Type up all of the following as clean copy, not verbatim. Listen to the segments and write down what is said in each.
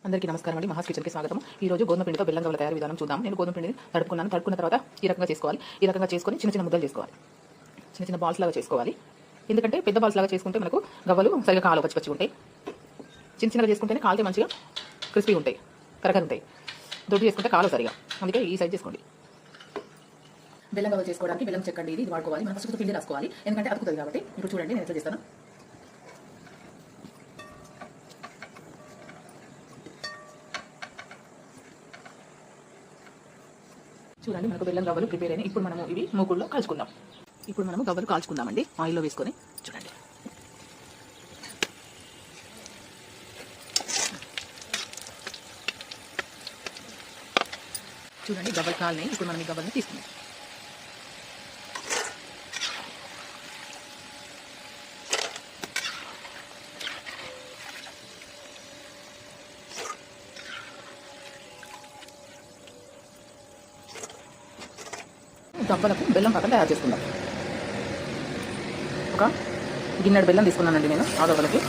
అందరికీ నమస్కారం అండి. మహాస్ కిచెన్కి స్వాగతం. ఈ రోజు గోధుమ పిండితో బెల్లం గవ్వల తయారీ విధానం చూద్దాం. నేను గోధుమ పిండిని తడుపుకున్న తర్వాత ఈ రకంగా చేసుకోవాలి. ఈ రకంగా చేసుకొని చిన్న చిన్న ముద్దలు చేసుకోవాలి. చిన్న చిన్న బాల్స్ లాగా చేసుకోవాలి. ఎందుకంటే పెద్ద బాల్స్ లాగా చేసుకుంటే మనకు గవ్వలు సరిగా కాలు పచ్చి ఉంటాయి. చిన్న చిన్నగా చేసుకుంటేనే కాలితే మంచిగా క్రిస్పీ ఉంటాయి, కరకర ఉంటాయి. దొడ్డు చేసుకుంటే కాలు సరిగా, అందుకే ఈ సైజ్ చేసుకోండి. బెల్లం గవ్వలు చేసుకోవడానికి బెల్లం చెక్కండి. ఇది వాడుకోవాలి. మనం ఫస్ట్ పిండి రాసుకోవాలి, ఎందుకంటే అతుకుతుంది కాబట్టి. ఇప్పుడు చూడండి నేను ఎట్లా చేస్తాను. చూడండి మనకు బెల్లం గవ్వలు ప్రిపేర్ అయినాయి. ఇప్పుడు మనము ఇవి మూకుడులో కాల్చుకుందాం. ఇప్పుడు మనము గవ్వలు కాల్చుకుందామండి. ఆయిల్లో వేసుకొని చూడండి. చూడండి గవ్వలు కాలినాయి. ఇప్పుడు మనం ఈ గవ్వల్ని తీసుకుందాం. గవ్వలకు బెల్లం పాకం తయారు చేసుకుందాం. ఒక గిన్నెడు బెల్లం తీసుకున్నానండి నేను. ఆ గవ్వలకి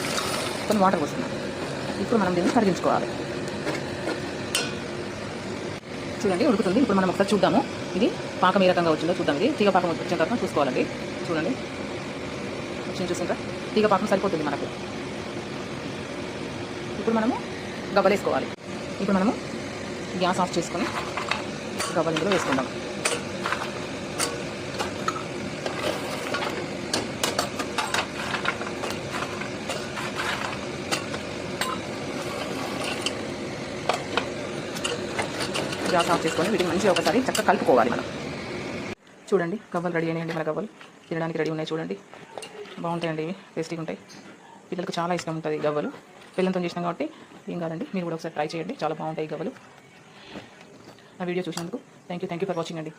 కొన్ని వాటర్ పోస్తున్నాను. ఇప్పుడు మనం దీన్ని కరిగించుకోవాలి. చూడండి ఉడుకుతుంది. ఇప్పుడు మనం ఒకసారి చూద్దాము ఇది పాకం ఏ రకంగా వచ్చిందో చూద్దాం. ఇది తీగ పాకం వచ్చిన తర్వాత చూసుకోవాలండి. చూడండి వచ్చింది, చూసిందా? తీగ పాకం సరిపోతుంది మనకు. ఇప్పుడు మనము గవ్వలు వేసుకోవాలి. ఇప్పుడు మనము గ్యాస్ ఆఫ్ చేసుకొని గవ్వలు ఇందులో వేసుకుందాం. గ్యాస్ ఆఫ్ చేసుకొని వీటిని మంచిగా ఒకసారి చక్కగా కలుపుకోవాలి మనం. చూడండి గవ్వలు రెడీ అయినాయండి. మన గవ్వలు తినడానికి రెడీ ఉన్నాయి. చూడండి బాగుంటాయండి, ఇవి టేస్టీగా ఉంటాయి. పిల్లలకు చాలా ఇష్టం ఉంటుంది గవ్వలు. పిల్లలతో చేసినాం కాబట్టి ఏం కాదండి, మీరు కూడా ఒకసారి ట్రై చేయండి. చాలా బాగుంటాయి గవ్వలు. నా వీడియో చూసినందుకు థ్యాంక్ యూ ఫర్ వాచింగ్ అండి.